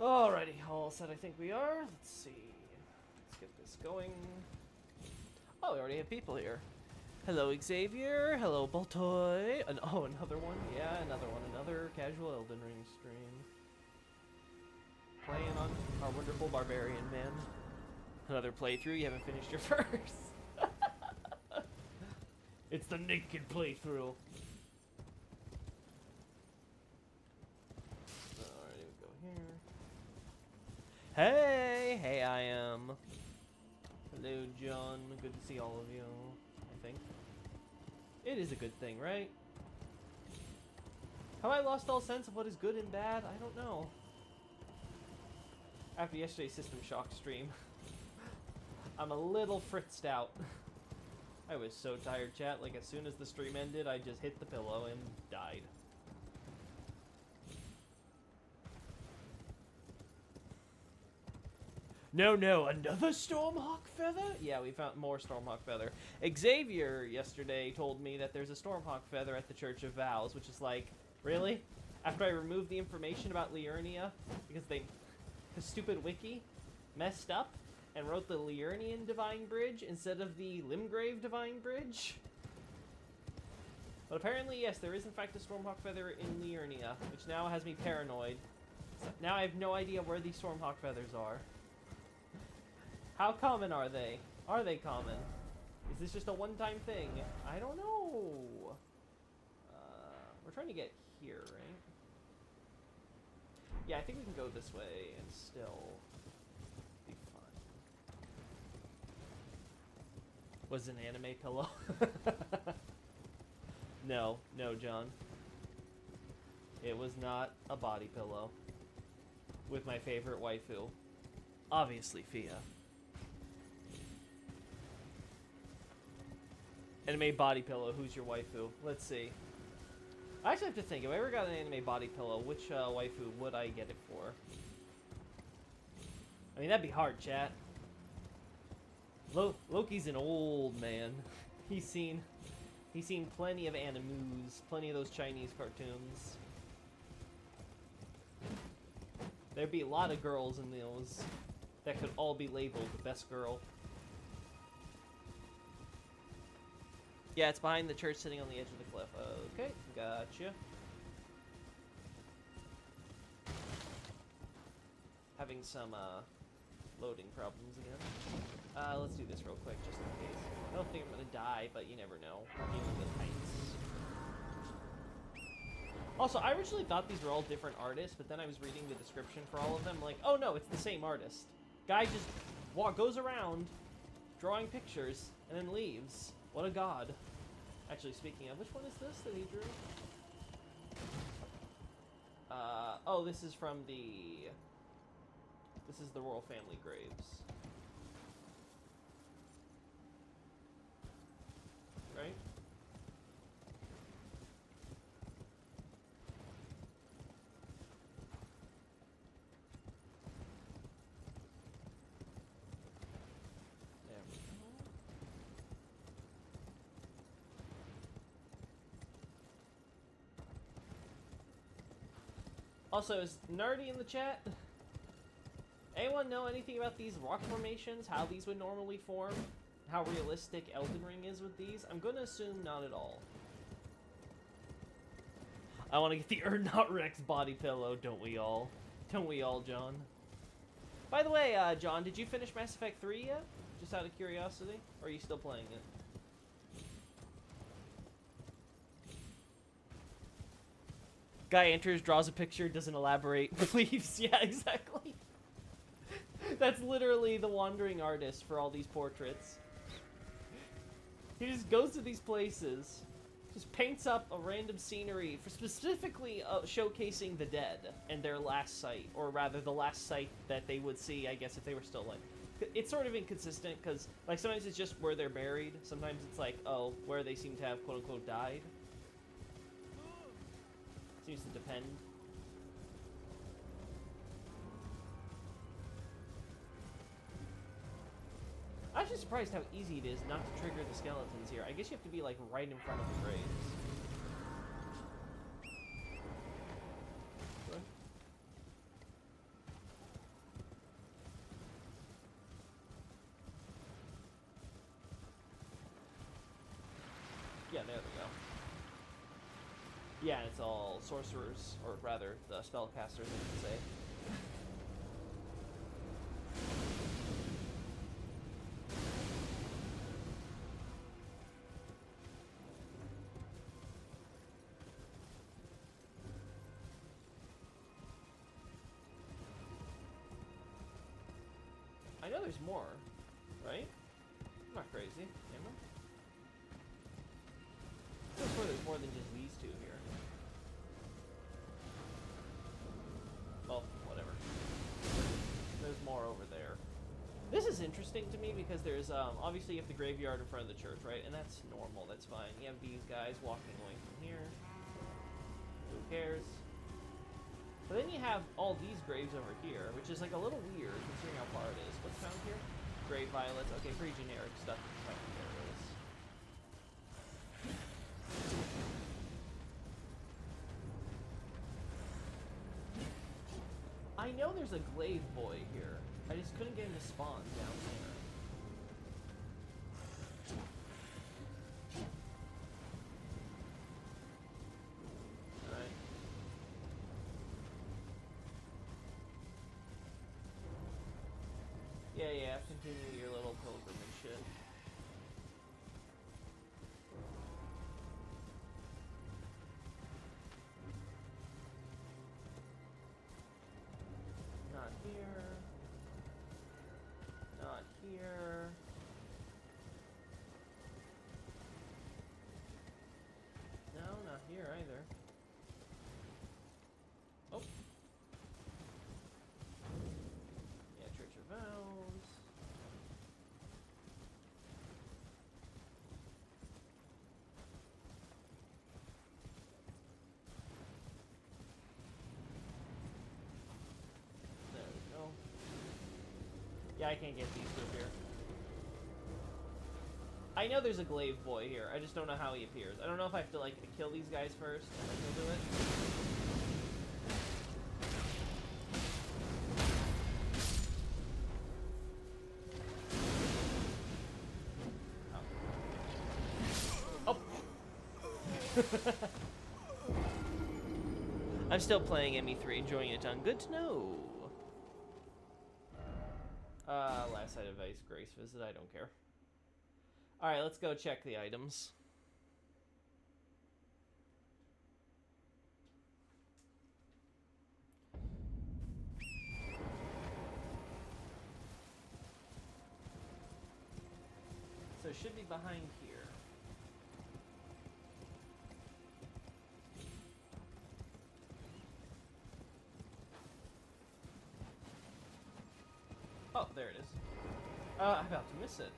Alrighty, all set I think we are. Let's see. Let's get this going. Oh, we already have people here. Hello, Xavier. Hello, Boltoy. Oh, another one. Yeah, another one. Another casual Elden Ring stream. Playing on our wonderful barbarian, man. Another playthrough. You haven't finished your first. It's the naked playthrough. Alright, we go here. Hey, I am. Hello, John. Good to see all of you, I think. It is a good thing, right? Have I lost all sense of what is good and bad? I don't know. After yesterday's System Shock stream, I'm a little fritzed out. I was so tired, chat. Like, as soon as the stream ended, I just hit the pillow and died. No, another Stormhawk feather? Yeah, we found more Stormhawk feather. Xavier yesterday told me that there's a Stormhawk feather at the Church of Vows, which is like, really? After I removed the information about Liurnia, because the stupid wiki messed up and wrote the Liurnian Divine Bridge instead of the Limgrave Divine Bridge? But apparently, yes, there is in fact a Stormhawk feather in Liurnia, which now has me paranoid. So now I have no idea where these Stormhawk feathers are. How common are they? Are they common? Is this just a one-time thing? I don't know. We're trying to get here, right? Yeah, I think we can go this way and still be fine. Was it an anime pillow? No, John. It was not a body pillow. With my favorite waifu. Obviously, Fia. Anime body pillow, who's your waifu? Let's see. I actually have to think, if I ever got an anime body pillow, which waifu would I get it for? I mean, that'd be hard, chat. Loki's an old man. He's seen plenty of animus, plenty of those Chinese cartoons. There'd be a lot of girls in those that could all be labeled the best girl. Yeah, it's behind the church sitting on the edge of the cliff. Okay, gotcha. Having some loading problems again. Let's do this real quick, just in case. I don't think I'm gonna die, but you never know. We're dealing with heights. Also, I originally thought these were all different artists, but then I was reading the description for all of them, like, oh no, it's the same artist. Guy just goes around drawing pictures and then leaves. What a god. Actually, speaking of, which one is this that he drew? Oh, this is from the... This is the royal family graves. Right? There we go. Also, is Nerdy in the chat? Anyone know anything about these rock formations? How these would normally form? How realistic Elden Ring is with these? I'm gonna assume not at all. I want to get the Erdnot Rex body pillow, don't we all? Don't we all, John? By the way, John, did you finish Mass Effect 3 yet? Just out of curiosity? Or are you still playing it? Guy enters, draws a picture, doesn't elaborate, leaves. Yeah, exactly. That's literally the wandering artist for all these portraits. He just goes to these places, just paints up a random scenery for specifically showcasing the dead and their last sight, or rather the last sight that they would see, I guess, if they were still alive. It's sort of inconsistent, because like sometimes it's just where they're buried, sometimes it's like, oh, where they seem to have quote-unquote died. Seems to depend. I'm actually surprised how easy it is not to trigger the skeletons here. I guess you have to be like right in front of the graves. Good. Yeah, it's all sorcerers, or rather, the spellcasters, I should say. I know there's more, right? I'm not crazy, am I? I'm sure there's more than just these two here. Well, whatever. There's more over there. This is interesting to me because there's, obviously you have the graveyard in front of the church, right? And that's normal, that's fine. You have these guys walking away from here. Who cares? But then you have all these graves over here, which is like a little weird considering how far it is. What's found here? Grave violets. Okay, pretty generic stuff in front of areas. I know there's a glaive boy here. I just couldn't get him to spawn down there. Alright. Yeah, continue your little pilgrimage shit. Not here. Not here. No, not here either. Oh. Yeah, Church of Vows. There we go. Yeah, I can't get these through here. I know there's a glaive boy here. I just don't know how he appears. I don't know if I have to, like, kill these guys first and then he'll do it. Oh. I'm still playing ME3, enjoying it a ton. Good to know. Last site of Ice Grace visit, I don't care. Alright, let's go check the items. So it should be behind here. Oh, there it is. I'm about to miss it.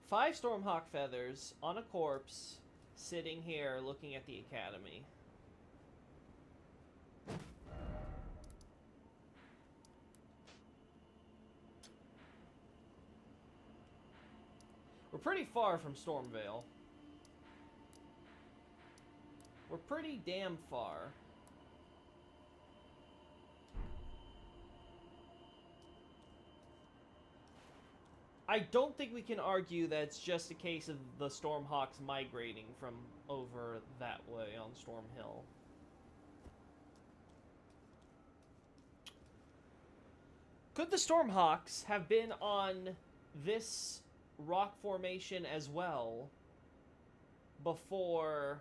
Five Stormhawk feathers on a corpse, sitting here looking at the academy. We're pretty far from Stormvale. We're pretty damn far. I don't think we can argue that it's just a case of the Stormhawks migrating from over that way on Storm Hill. Could the Stormhawks have been on this rock formation as well before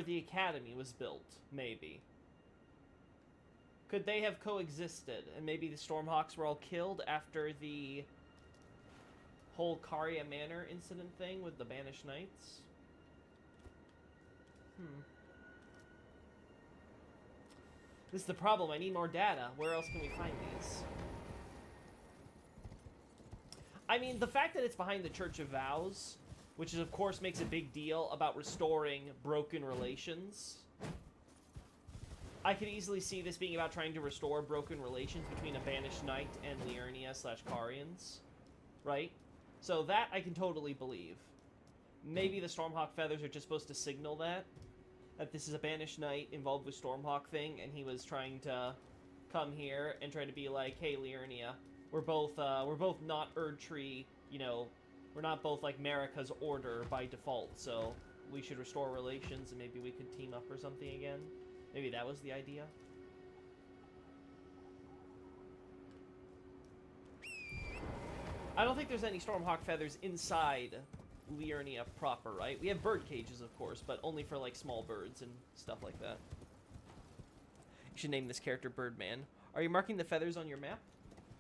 the academy was built? Maybe. Could they have coexisted, and maybe the Stormhawks were all killed after the whole Caria Manor incident thing with the Banished Knights? This is the problem. I need more data. Where else can we find these? I mean, the fact that it's behind the Church of Vows, which is, of course, makes a big deal about restoring broken relations. I could easily see this being about trying to restore broken relations between a Banished Knight and Liurnia/Carians, right? So that I can totally believe. Maybe the Stormhawk feathers are just supposed to signal that this is a Banished Knight involved with Stormhawk thing, and he was trying to come here and try to be like, hey, Liurnia, we're both not Erdtree, you know, we're not both like Marika's order by default, so we should restore relations and maybe we could team up or something again. Maybe that was the idea. I don't think there's any Stormhawk feathers inside Liurnia proper, right? We have bird cages, of course, but only for, like, small birds and stuff like that. You should name this character Birdman. Are you marking the feathers on your map?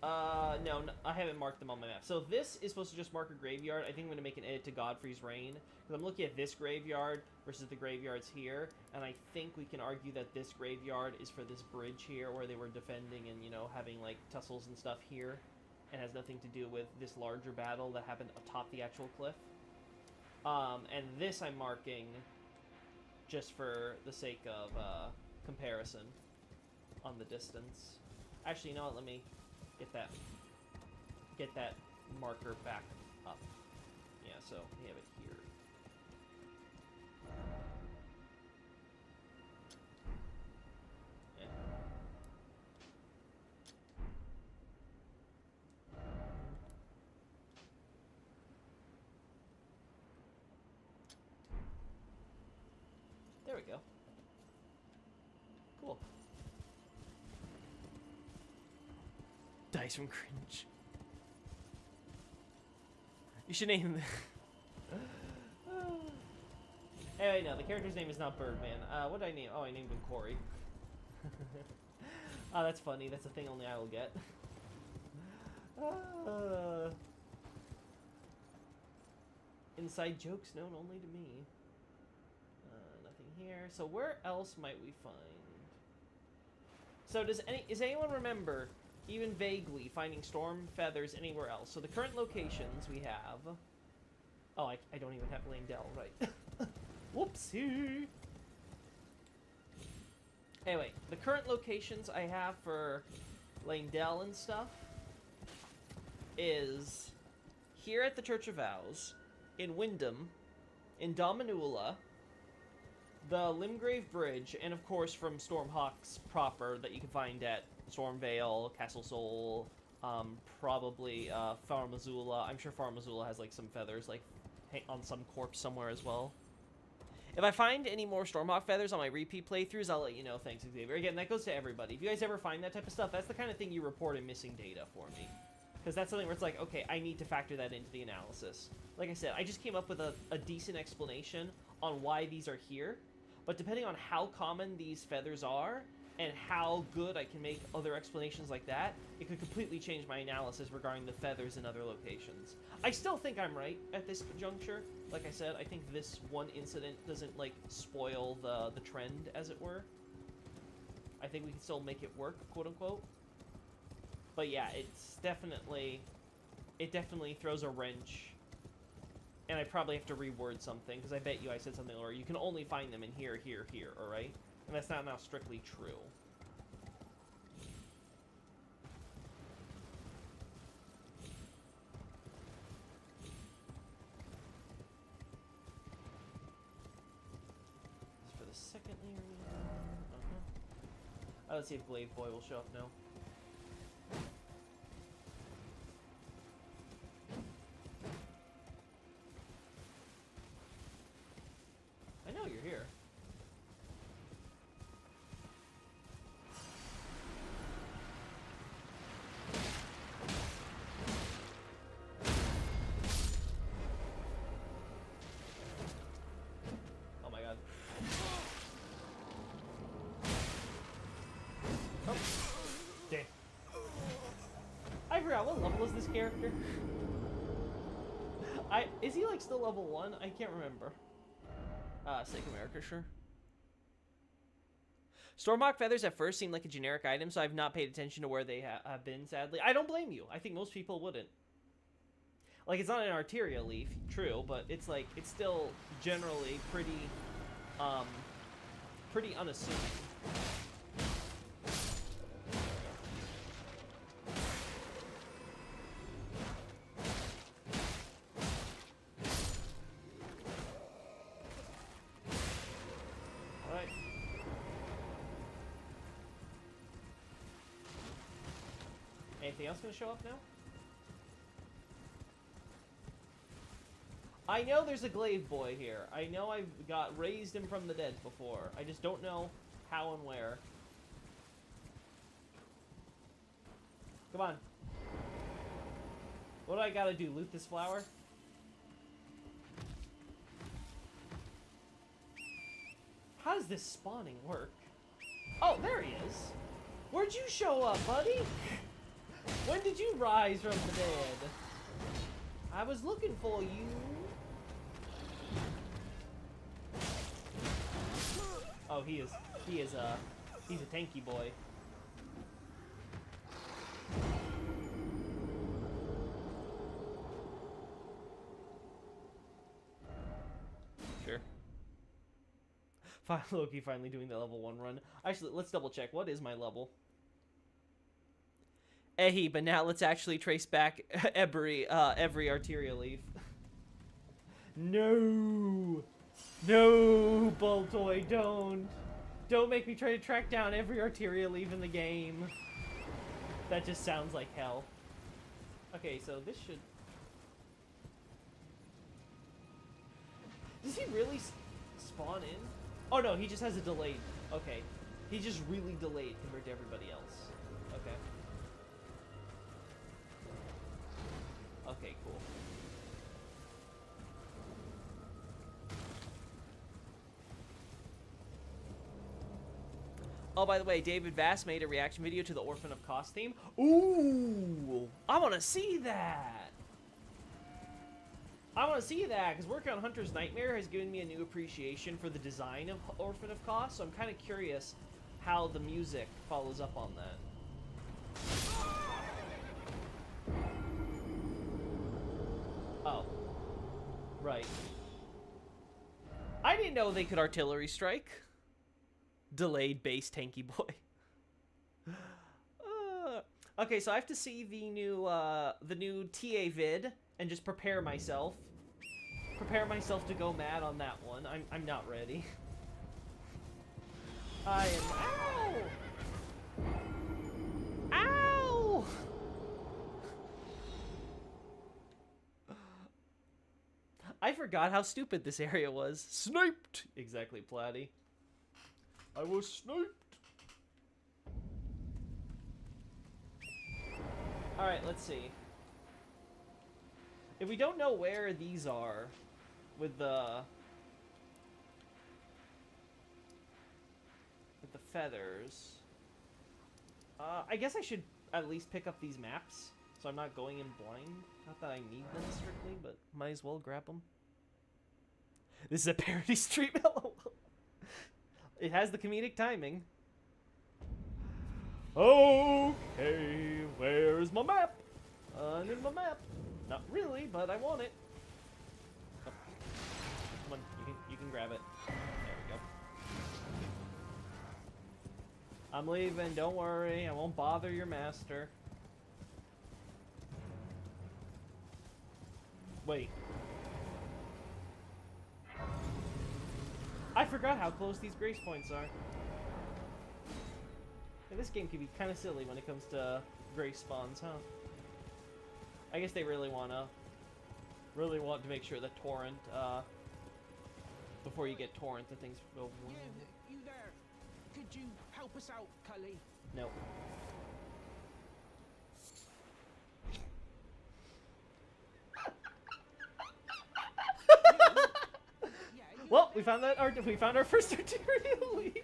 No, I haven't marked them on my map. So this is supposed to just mark a graveyard. I think I'm going to make an edit to Godfrey's Reign, because I'm looking at this graveyard versus the graveyards here, and I think we can argue that this graveyard is for this bridge here, where they were defending and, you know, having, like, tussles and stuff here. It has nothing to do with this larger battle that happened atop the actual cliff. And this I'm marking just for the sake of comparison on the distance. Actually, you know what? Let me get that marker back up. Yeah, so we have it here. There we go. Cool. Dice from cringe. You should name Anyway, no, the character's name is not Birdman. What did I name? Oh, I named him Corey. Oh, that's funny. That's a thing only I will get. Inside jokes known only to me. Nothing here. So where else might we find? So does anyone remember, even vaguely, finding storm feathers anywhere else? So the current locations we have. Oh, I don't even have Langdell, right? Whoopsie. Anyway, the current locations I have for Langdell and stuff is here at the Church of Vows, in Wyndham, in Dominula, the Limgrave Bridge, and of course from Stormhawks proper that you can find at Stormvale, Castle Sol, probably Far Missoula. I'm sure Far Missoula has like some feathers like on some corpse somewhere as well. If I find any more Stormhawk feathers on my repeat playthroughs, I'll let you know. Thanks, Xavier. Again, that goes to everybody. If you guys ever find that type of stuff, that's the kind of thing you report in missing data for me. Because that's something where it's like, okay, I need to factor that into the analysis. Like I said, I just came up with a decent explanation on why these are here. But depending on how common these feathers are, and how good I can make other explanations like that, it could completely change my analysis regarding the feathers in other locations. I still think I'm right at this juncture. Like I said, I think this one incident doesn't, like, spoil the trend, as it were. I think we can still make it work, quote-unquote. But yeah, it's definitely... It definitely throws a wrench. And I probably have to reword something, because I bet you I said something where you can only find them in here, here, here, alright? And that's not now strictly true. This is for the second area. Let's see if Glaive Boy will show up now. I know you're here. Oh my god. Oh. Dang. I forgot, what level is this character? Is he like still level 1? I can't remember. Sake America, sure. Stormhawk feathers at first seemed like a generic item, so I've not paid attention to where they have been, sadly. I don't blame you. I think most people wouldn't. Like, it's not an Arteria leaf, true, but it's like, it's still generally pretty unassuming. Anything else gonna show up now? I know there's a glaive boy here. I know I've raised him from the dead before. I just don't know how and where. Come on. What do I gotta do? Loot this flower? How does this spawning work? Oh, there he is. Where'd you show up, buddy? When did you rise from the dead? I was looking for you. Oh, he's a tanky boy. Sure. Loki finally doing the level 1 run. Actually, let's double check. What is my level? But now let's actually trace back every arterial leaf. No! No, Boltoy, don't! Don't make me try to track down every arterial leaf in the game. That just sounds like hell. Okay, so this should... Does he really spawn in? Oh no, he just has a delayed... Okay. He's just really delayed compared to everybody else. Okay. Okay, cool. Oh, by the way, David Vass made a reaction video to the Orphan of Kos theme. Ooh! I want to see that! I want to see that, because working on Hunter's Nightmare has given me a new appreciation for the design of Orphan of Kos, so I'm kind of curious how the music follows up on that. Oh. Right. I didn't know they could artillery strike. Delayed base tanky boy. Okay, so I have to see the new TA vid and just prepare myself. Prepare myself to go mad on that one. I'm not ready. I am. Ow! Ow! I forgot how stupid this area was. Sniped! Exactly, Platty. I was sniped. Alright, let's see. If we don't know where these are with the feathers, I guess I should at least pick up these maps so I'm not going in blind. Not that I need them strictly, but might as well grab them. This is a parody stream. It has the comedic timing. Okay, where's my map? I need my map. Not really, but I want it. Oh. Come on, you can grab it. There we go. I'm leaving, don't worry. I won't bother your master. Wait. I forgot how close these grace points are. Yeah, this game can be kind of silly when it comes to grace spawns, huh? I guess they really want to make sure that torrent, before you get torrent, the things go. You there? Could you help us out, Cully? No. Well, we found our first arterial leaf.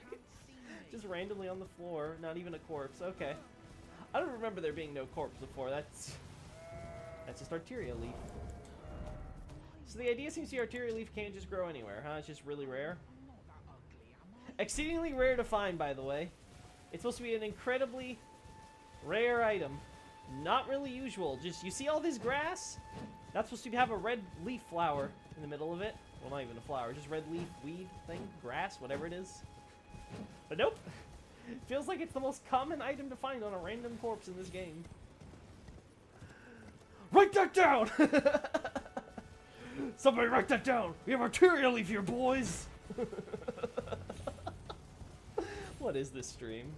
Just randomly on the floor, not even a corpse. Okay. I don't remember there being no corpse before. That's just arterial leaf. So the idea seems the arterial leaf can't just grow anywhere, huh? It's just really rare. Exceedingly rare to find, by the way. It's supposed to be an incredibly rare item. Not really usual. Just, you see all this grass? That's supposed to have a red leaf flower in the middle of it. Well, not even a flower, just red leaf, weed thing, grass, whatever it is. But nope. Feels like it's the most common item to find on a random corpse in this game. Write that down! Somebody write that down! We have arterial leaf here, boys! What is this stream?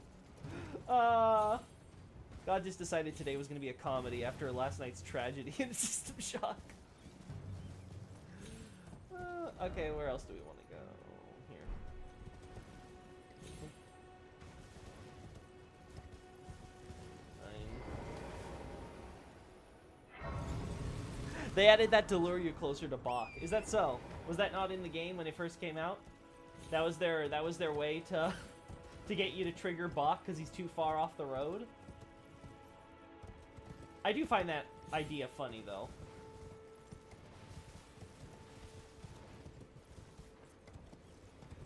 God just decided today was going to be a comedy after last night's tragedy in System Shock. Okay, where else do we want to go? Here. They added that to lure you closer to Bach. Is that so? Was that not in the game when it first came out? That was their way to to get you to trigger Bach because he's too far off the road. I do find that idea funny though.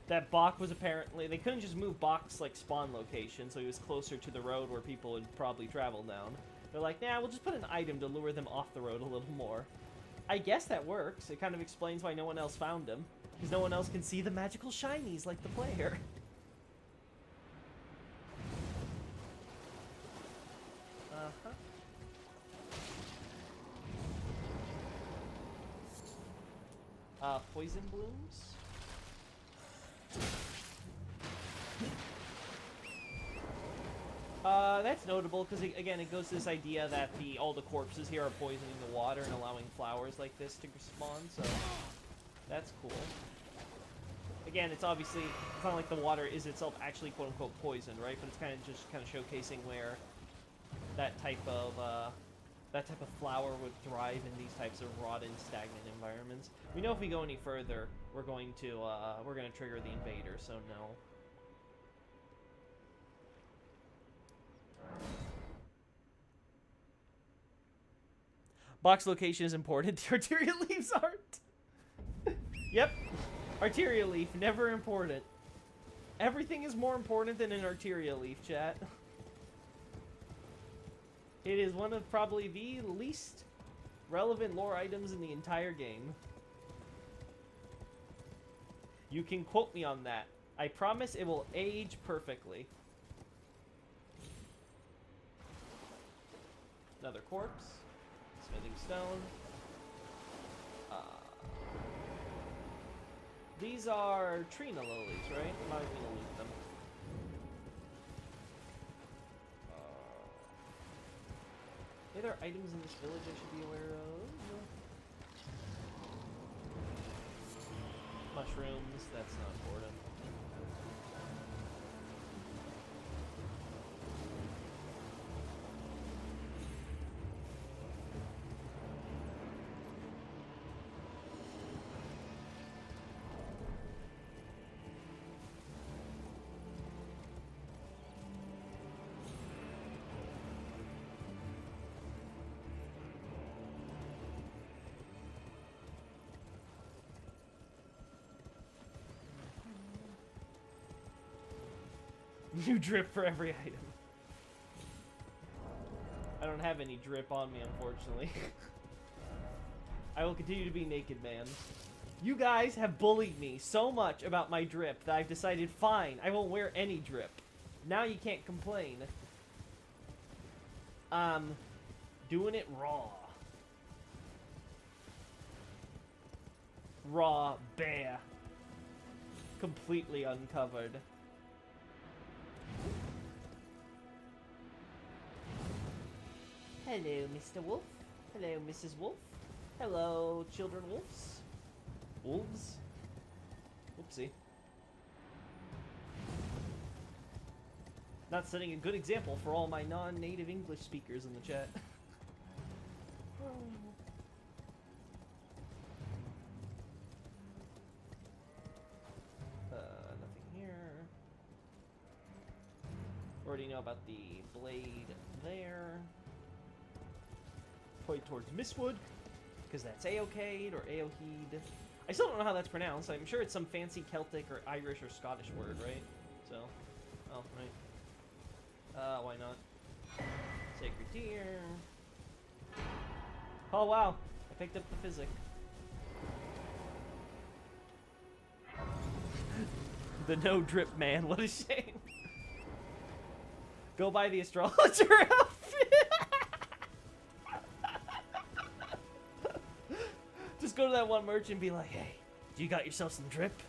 That Bach was apparently, they couldn't just move Bach's like spawn location, so he was closer to the road where people would probably travel down. They're like, nah, we'll just put an item to lure them off the road a little more. I guess that works. It kind of explains why no one else found him. Because no one else can see the magical shinies like the player. Poison blooms? That's notable because again, it goes to this idea that all the corpses here are poisoning the water and allowing flowers like this to spawn. So that's cool. Again, it's obviously it's not like the water is itself actually quote unquote poison, right? But it's kind of showcasing where that type of flower would thrive in these types of rotten, stagnant environments. We know if we go any further, we're going to trigger the invader. So no. Box location is important. The arterial leaves aren't. Yep. Arterial leaf, never important. Everything is more important than an arterial leaf, chat. It is one of probably the least relevant lore items in the entire game. You can quote me on that. I promise it will age perfectly. Another corpse. Smithing stone. These are Trina lilies, right? I'm not even gonna loot them. Are there items in this village I should be aware of? Mushrooms, that's not important. New drip for every item. I don't have any drip on me, unfortunately. I will continue to be naked, man. You guys have bullied me so much about my drip that I've decided, fine, I won't wear any drip. Now you can't complain. Doing it raw. Raw, bare. Completely uncovered. Hello, Mr. Wolf. Hello, Mrs. Wolf. Hello, children wolves. Wolves? Oopsie. Not setting a good example for all my non-native English speakers in the chat. Nothing here. Already know about the blade there. Point towards Mistwood, because that's Aokade or Aoheed. I still don't know how that's pronounced. I'm sure it's some fancy Celtic or Irish or Scottish word, right? So, oh, right. Why not? Sacred Deer. Oh, wow. I picked up the physic. The no drip man. What a shame. Go buy the astrologer outfit. Just go to that one merchant and be like, hey, you got yourself some drip?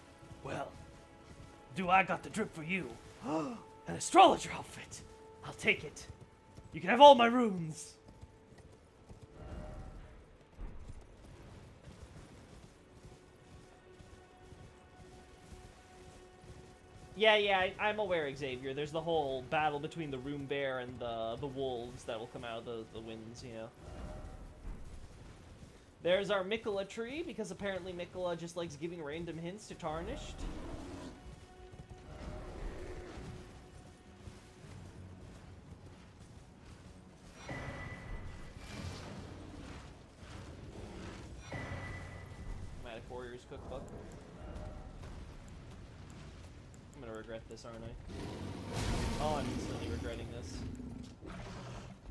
Well, do I got the drip for you? An astrologer outfit. I'll take it. You can have all my runes! Yeah, I'm aware, Xavier. There's the whole battle between the Rune Bear and the wolves that will come out of the winds, you know. There's our Mikola tree, because apparently Mikola just likes giving random hints to Tarnished. Magic Warriors Cookbook. I'm gonna regret this, aren't I? Oh, I'm instantly regretting this.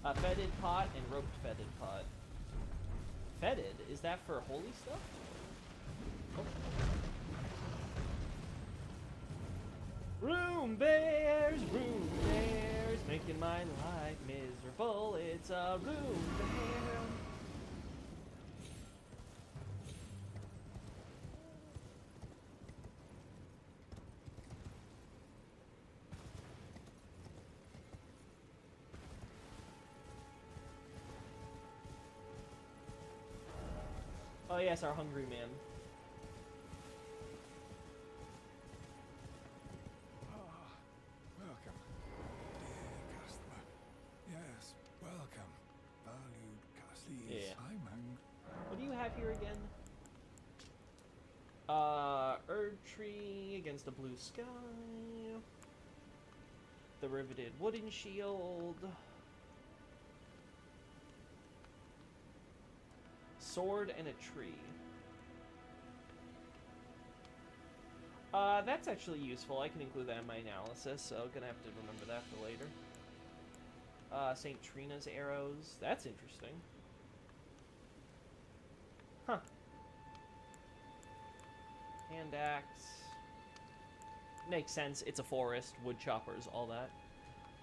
A fetid pot and roped fetid pot. Fetid? Is that for holy stuff? Oh. Rune bears, making my life miserable. It's a rune bear. Oh yes, our hungry man. Welcome, dear customer. Yes, welcome, valued Caslies. Yeah. I'm hungry. What do you have here again? Erd tree against a blue sky. The riveted wooden shield. Sword and a tree. That's actually useful. I can include that in my analysis, so I'm gonna have to remember that for later. St. Trina's arrows. That's interesting. Huh. Hand axe. Makes sense. It's a forest, wood choppers, all that.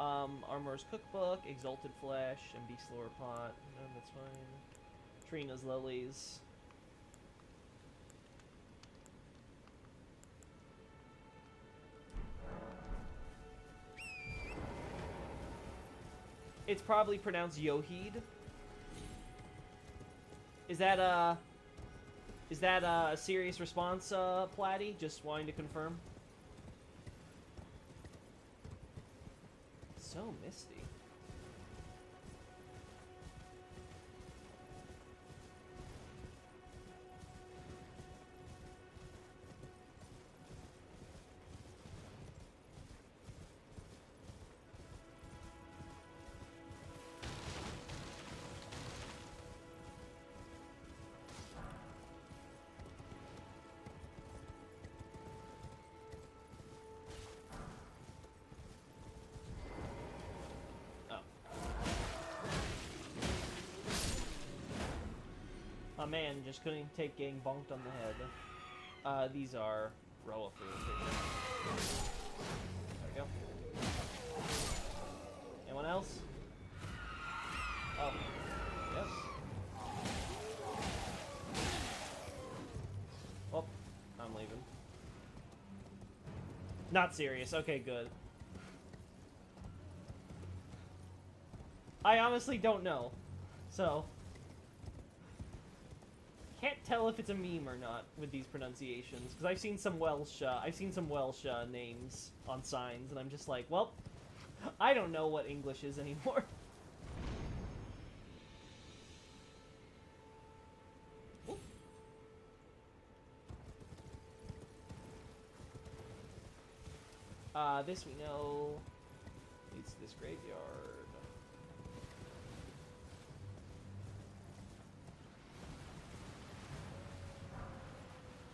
Armor's cookbook, exalted flesh, and beast lore pot. No, that's fine. Trina's lilies. It's probably pronounced Yohid. Is that a serious response, Platty? Just wanting to confirm. So misty. A man just couldn't take getting bonked on the head. These are row of food. There we go. Anyone else? Oh. Yes. Well, I'm leaving. Not serious. Okay, good. I honestly don't know. So... can't tell if it's a meme or not with these pronunciations, because I've seen some Welsh names on signs, and I'm just like, well, I don't know what English is anymore. This we know leads to this graveyard.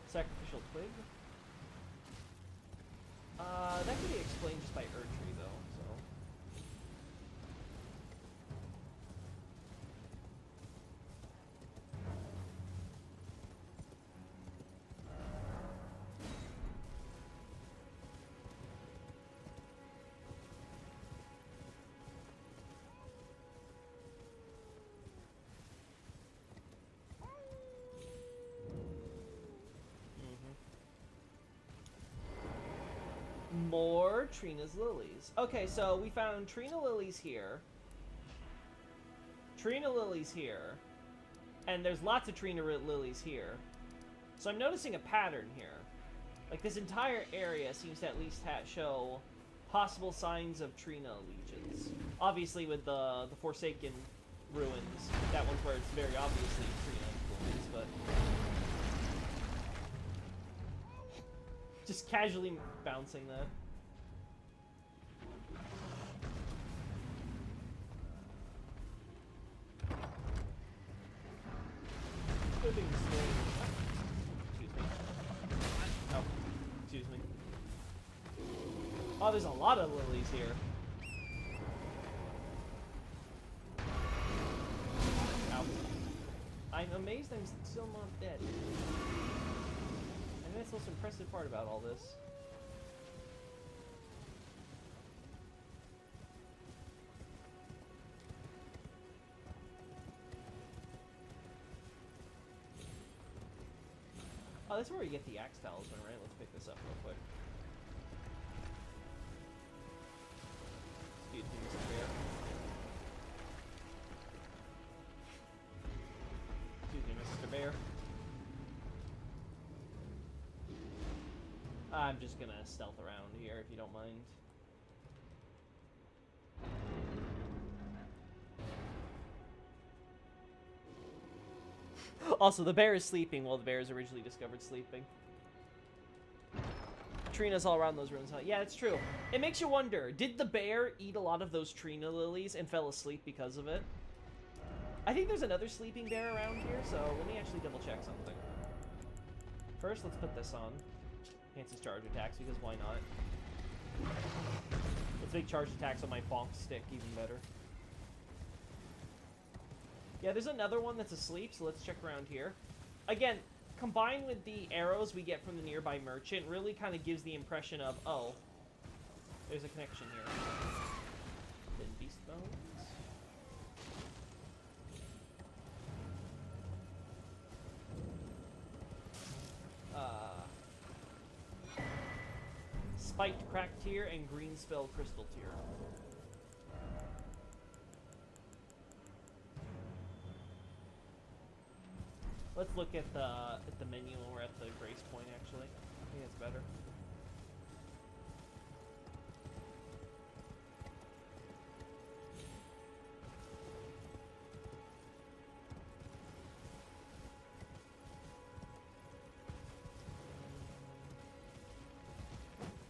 Sacrificial twig. That could be explained just by Erd tree though, so. More Trina's lilies. Okay, so we found Trina lilies here. Trina lilies here, and there's lots of Trina lilies here. So I'm noticing a pattern here. Like, this entire area seems to at least show possible signs of Trina legions. Obviously, with the Forsaken ruins, that one's where it's very obviously Trina influence, but... Just casually bouncing that. Excuse me. Oh, excuse me. Oh, there's a lot of lilies here. Ow. I'm amazed I'm still not dead. I think that's the most impressive part about all this. Oh, that's where we get the axe talisman, right? Let's pick this up real quick. Excuse me, Mr. Bear. Excuse me, Mr. Bear. I'm just gonna stealth around here, if you don't mind. Also, the bear is sleeping while the bear is originally discovered sleeping. Trina's all around those ruins, huh? Yeah, it's true. It makes you wonder, did the bear eat a lot of those Trina lilies and fell asleep because of it? I think there's another sleeping bear around here, so let me actually double check something. First, let's put this on. Enhances charge attacks, because why not? Let's make charge attacks on my bonk stick even better. Yeah, there's another one that's asleep, so let's check around here. Again, combined with the arrows we get from the nearby merchant, really kind of gives the impression of, oh, there's a connection here. Then beast bones. Spiked crack tier and green spell crystal tier. Let's look at the menu when we're at the grace point, actually. I think that's better.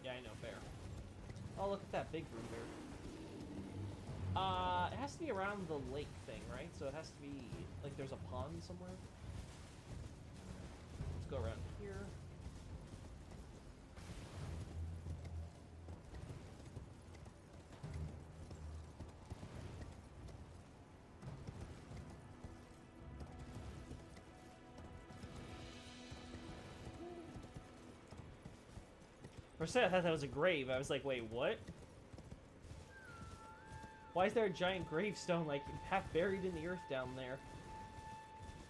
Yeah, I know, fair. Oh, look at that big room there. It has to be around the lake thing, right? So it has to be, like, there's a pond somewhere? Go around here. For a second, I thought that was a grave. I was like, wait, what? Why is there a giant gravestone, like, half buried in the earth down there?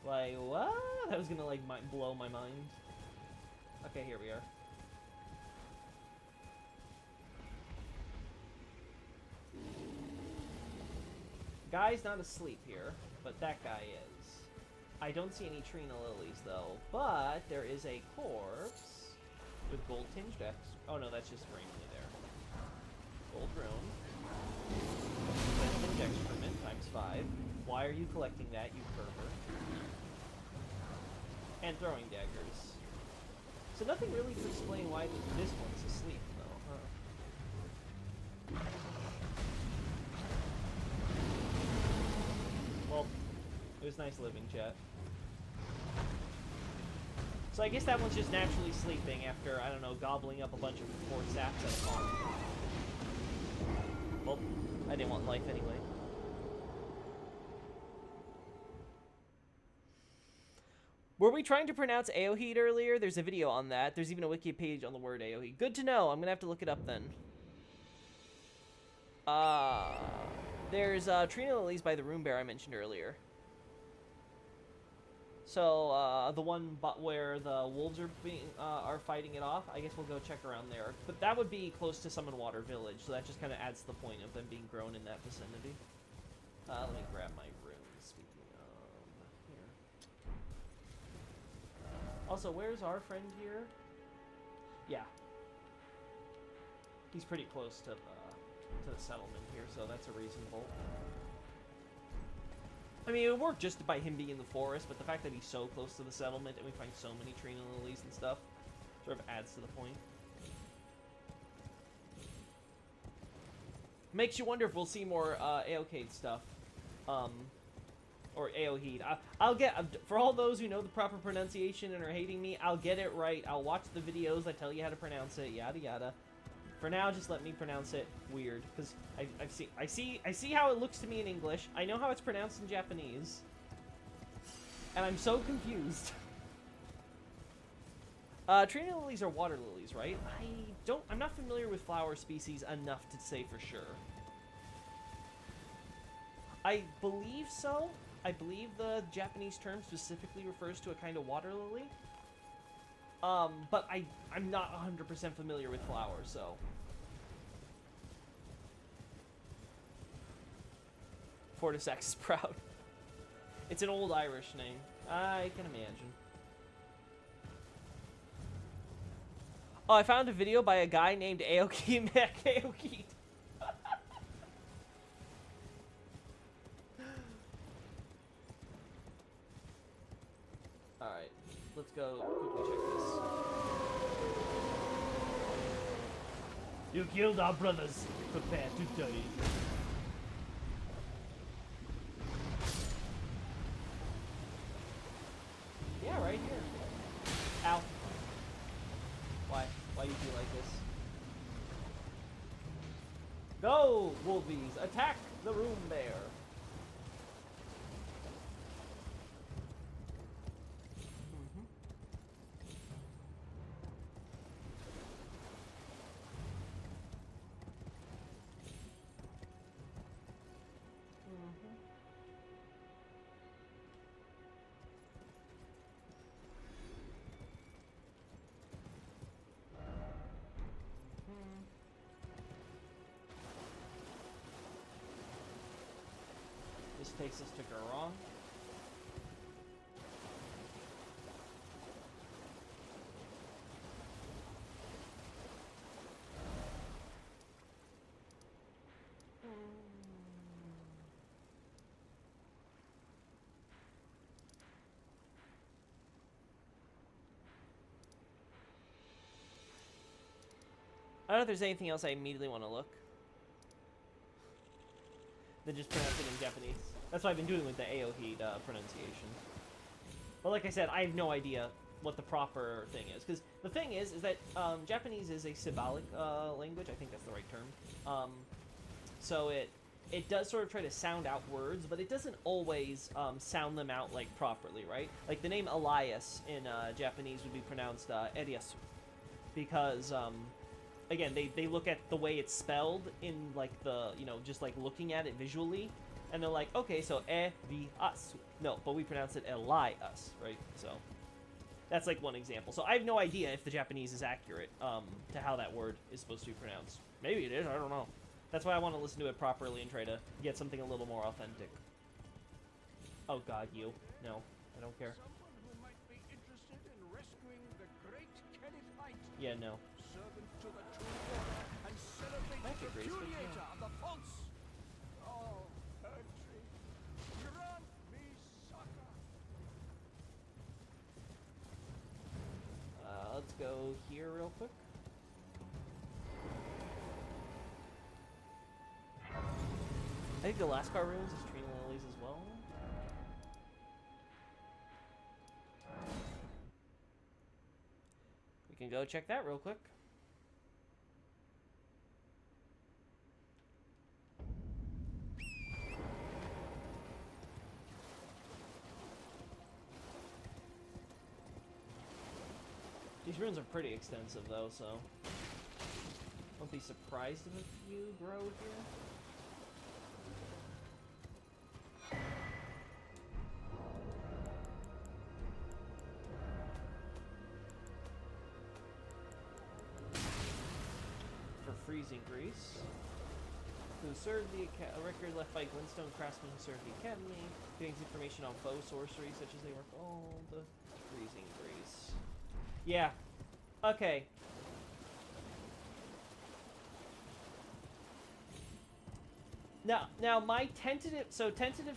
Like, what? That was gonna, like, blow my mind. Okay, here we are. Guy's not asleep here, but that guy is. I don't see any Trina lilies, though, but there is a corpse with gold tinged X. Oh, no, that's just randomly there. Gold rune. Tinged excrement ×5. Why are you collecting that, you pervert? And throwing daggers. So nothing really to explain why this one's asleep, though, huh? Well, it was nice living, chat. So I guess that one's just naturally sleeping after, I don't know, gobbling up a bunch of 4 saps at a farm. Well, I didn't want life anyway. Were we trying to pronounce Aoheed earlier? There's a video on that. There's even a wiki page on the word Aoheed. Good to know. I'm gonna have to look it up then. There's Trina lilies by the Rune Bear I mentioned earlier. So the one where the wolves are fighting it off. I guess we'll go check around there. But that would be close to Summon Water Village, so that just kind of adds to the point of them being grown in that vicinity. Let me grab my runes. Also, where's our friend here? Yeah. He's pretty close to the settlement here, so that's a reasonable. I mean, it would work just by him being in the forest, but the fact that he's so close to the settlement and we find so many tree lilies and stuff sort of adds to the point. Makes you wonder if we'll see more Aokade stuff. Or Aoheed. I'll get, for all those who know the proper pronunciation and are hating me, I'll get it right. I'll watch the videos that tell you how to pronounce it, yada yada. For now, just let me pronounce it weird, because I see how it looks to me in English. I know how it's pronounced in Japanese, and I'm so confused. Tree lilies are water lilies, right? I'm not familiar with flower species enough to say for sure. I believe so. I believe the Japanese term specifically refers to a kind of water lily. But I'm not 100% familiar with flowers, so. Fortisax is proud. It's an old Irish name. I can imagine. Oh, I found a video by a guy named Aoki Aoki. Alright, let's go quickly check this. You killed our brothers. Prepare to die. Yeah, right here. Ow. Why? Why you do like this? Go, wolvies! Attack the room bear! This takes us to Garong. I don't know if there's anything else I immediately want to look. Then just pronounce it in Japanese. That's what I've been doing with the Aoheed pronunciation. But like I said, I have no idea what the proper thing is. Because the thing is that Japanese is a symbolic language. I think that's the right term. So it does sort of try to sound out words, but it doesn't always sound them out like properly, right? Like the name Elias in Japanese would be pronounced Eriyasu. Because again, they look at the way it's spelled in, like, the, you know, just, like, looking at it visually, and they're like, okay, so Eriyasu. No, but we pronounce it Elias, right? So, that's, like, one example. So, I have no idea if the Japanese is accurate to how that word is supposed to be pronounced. Maybe it is, I don't know. That's why I want to listen to it properly and try to get something a little more authentic. Oh, God, you. No, I don't care. Someone who might be interested in rescuing the great Kennephite. Yeah, no. Servant to the true order and celebrate That's a the great speech, repudiator yeah. of the false. Oh, country, grant me succor. Let's go here real quick. I think the Lascar ruins is tree lilies as well. We can go check that real quick. These ruins are pretty extensive though, so won't be surprised if a few grow here. For freezing grease, who served the a record left by Glintstone craftsmen who served the academy, contains information on foe sorcery such as they were called freezing grease. Yeah. Okay. Now my tentative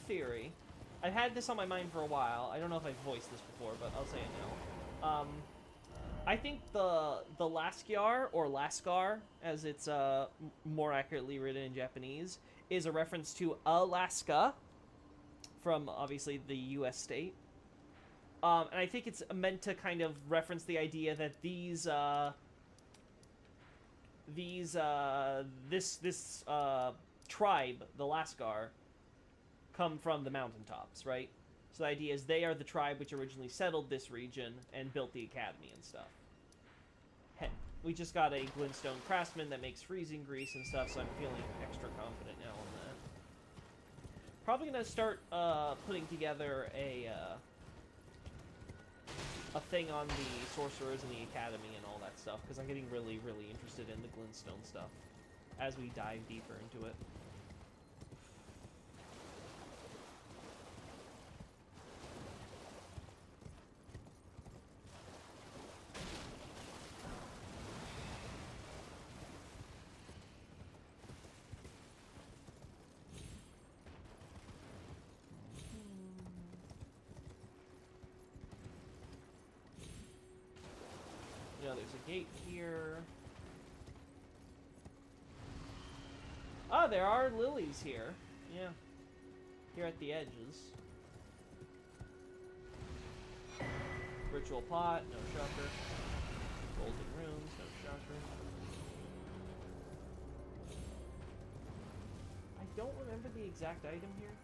theory, I've had this on my mind for a while. I don't know if I've voiced this before, but I'll say it now. I think the Laskyar, or Lascar, as it's more accurately written in Japanese, is a reference to Alaska, from obviously the U.S. state. And I think it's meant to kind of reference the idea that this tribe, the Lascar, come from the mountaintops, right? So the idea is they are the tribe which originally settled this region and built the academy and stuff. We just got a glintstone craftsman that makes freezing grease and stuff, so I'm feeling extra confident now on that. Probably gonna start putting together a thing on the sorcerers and the academy and all that stuff, because I'm getting really, really interested in the glintstone stuff as we dive deeper into it. You know, there's a gate here. Oh, there are lilies here. Yeah. Here at the edges. Ritual pot, no shocker. Golden runes, no shocker. I don't remember the exact item here.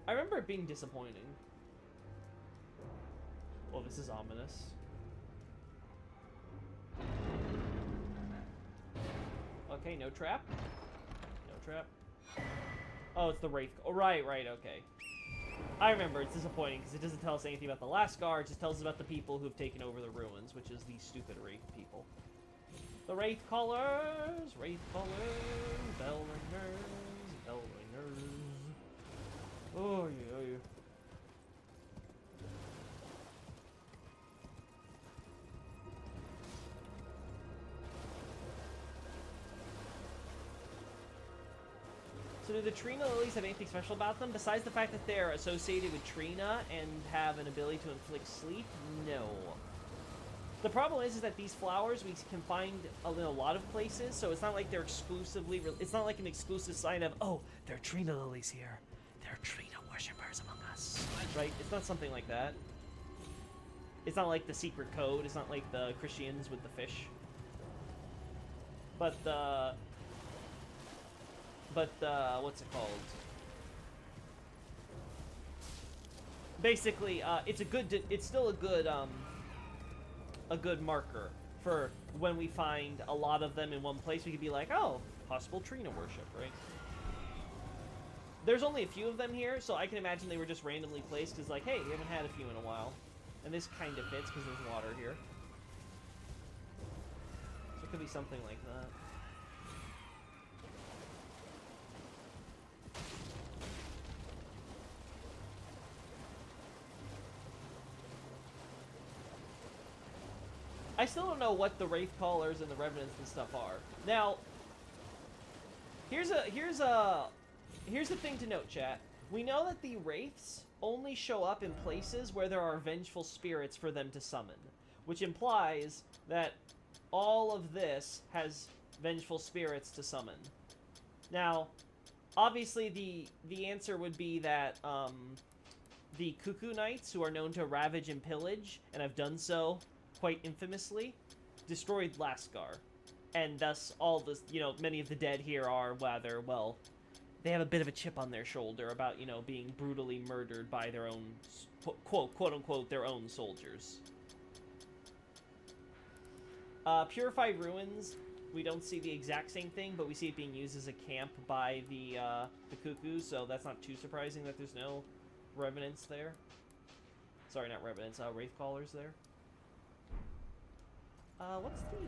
I remember it being disappointing. Well, this is ominous. Okay, no trap. No trap. Oh, it's the Wraith. Oh, right, okay. I remember it's disappointing because it doesn't tell us anything about the Lascar, it just tells us about the people who've taken over the ruins, which is these stupid Wraith people. The Wraith Callers! Wraith Callers! Bell ringers! Bell ringers! Oh, yeah. So do the Trina lilies have anything special about them? Besides the fact that they're associated with Trina and have an ability to inflict sleep? No. The problem is that these flowers we can find in a lot of places, so it's not like they're exclusively... It's not like an exclusive sign of, oh, there are Trina lilies here. There are Trina worshippers among us. Right? It's not something like that. It's not like the secret code. It's not like the Christians with the fish. But what's it called? Basically, it's still a good marker for when we find a lot of them in one place. We could be like, oh, possible Trina worship, right? There's only a few of them here, so I can imagine they were just randomly placed, because like, hey, we haven't had a few in a while. And this kind of fits, because there's water here. So it could be something like that. I still don't know what the Wraith Callers and the Revenants and stuff are. Now, here's the thing to note, chat. We know that the Wraiths only show up in places where there are vengeful spirits for them to summon, which implies that all of this has vengeful spirits to summon. Now, obviously the answer would be that the Cuckoo Knights, who are known to ravage and pillage, and have done so quite infamously, destroyed Lascar. And thus, all this, many of the dead here are rather, well, they have a bit of a chip on their shoulder about, being brutally murdered by their own, quote-unquote, their own soldiers. Purified Ruins, we don't see the exact same thing, but we see it being used as a camp by the Cuckoos, so that's not too surprising that there's no Revenants there. Sorry, not Revenants, Wraith Callers there. What's the...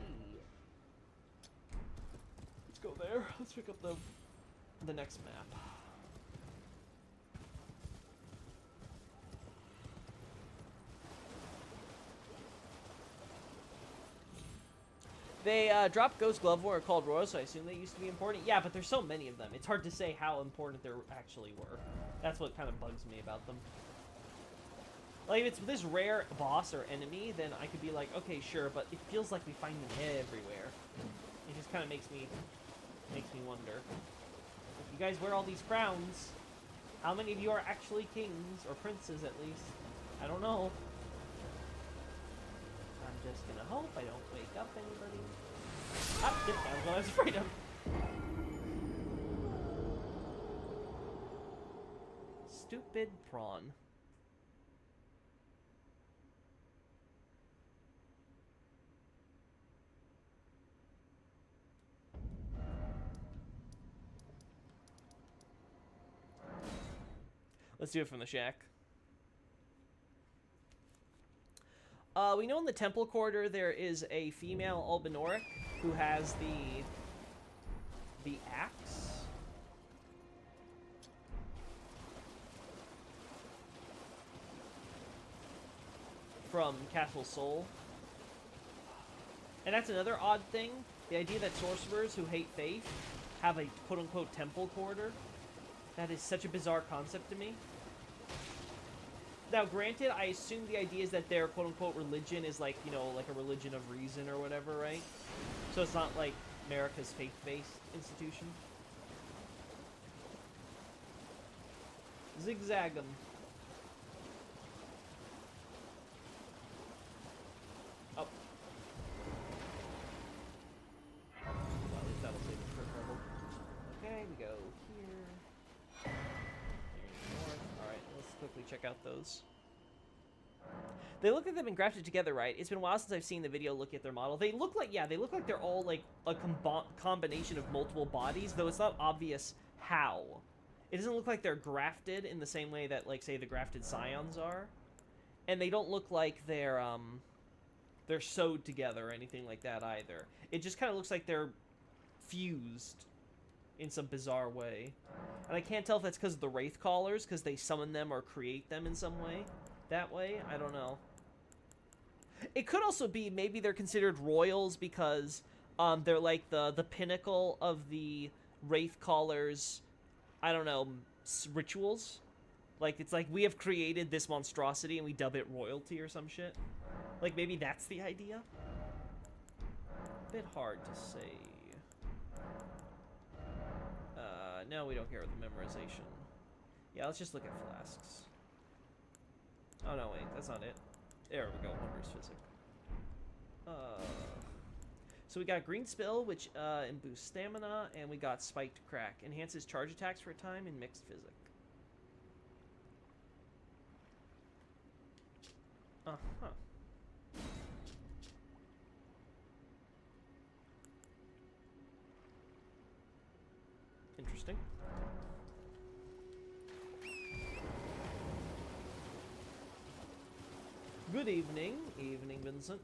Let's go there. Let's pick up the next map. They dropped Ghost Glove War called Royal, so I assume they used to be important. Yeah, but there's so many of them. It's hard to say how important they actually were. That's what kind of bugs me about them. Like, if it's this rare boss or enemy, then I could be like, okay, sure, but it feels like we find them everywhere. It just kind of makes me wonder. If you guys wear all these crowns, how many of you are actually kings, or princes at least? I don't know. I'm just gonna hope I don't wake up anybody. Ah, that was what I was afraid of. Stupid prawn. Let's do it from the shack. We know in the Temple Quarter there is a female Albinoric who has the axe. From Castle Sol. And that's another odd thing. The idea that sorcerers who hate faith have a quote-unquote Temple Quarter. That is such a bizarre concept to me. Now, granted, I assume the idea is that their quote-unquote religion is like, you know, like a religion of reason or whatever, right? So it's not like America's faith-based institution. Zigzag 'em. Oh. Well, at least that'll save us for trouble. Okay, we go here. Alright, let's quickly check out those. They look like they've been grafted together, right? It's been a while since I've seen the video look at their model. They look like, yeah, they look like they're all like a combination of multiple bodies, though it's not obvious how. It doesn't look like they're grafted in the same way that, like, say, the grafted scions are. And they don't look like they're sewed together or anything like that either. It just kind of looks like they're fused in some bizarre way. And I can't tell if that's because of the Wraith Callers, because they summon them or create them in some way. That way? I don't know. It could also be maybe they're considered royals because they're like the pinnacle of the Wraith Callers, I don't know, rituals. Like, it's like we have created this monstrosity and we dub it royalty or some shit. Like, maybe that's the idea? A bit hard to say. No, we don't care about the memorization. Yeah, let's just look at flasks. Oh, no, wait, that's not it. There we go, Wondrous Physic. So we got Green Spill, which boosts stamina, and we got Spiked Crack. Enhances charge attacks for a time in Mixed Physic. Uh-huh. Interesting. Good evening. Evening, Vincent.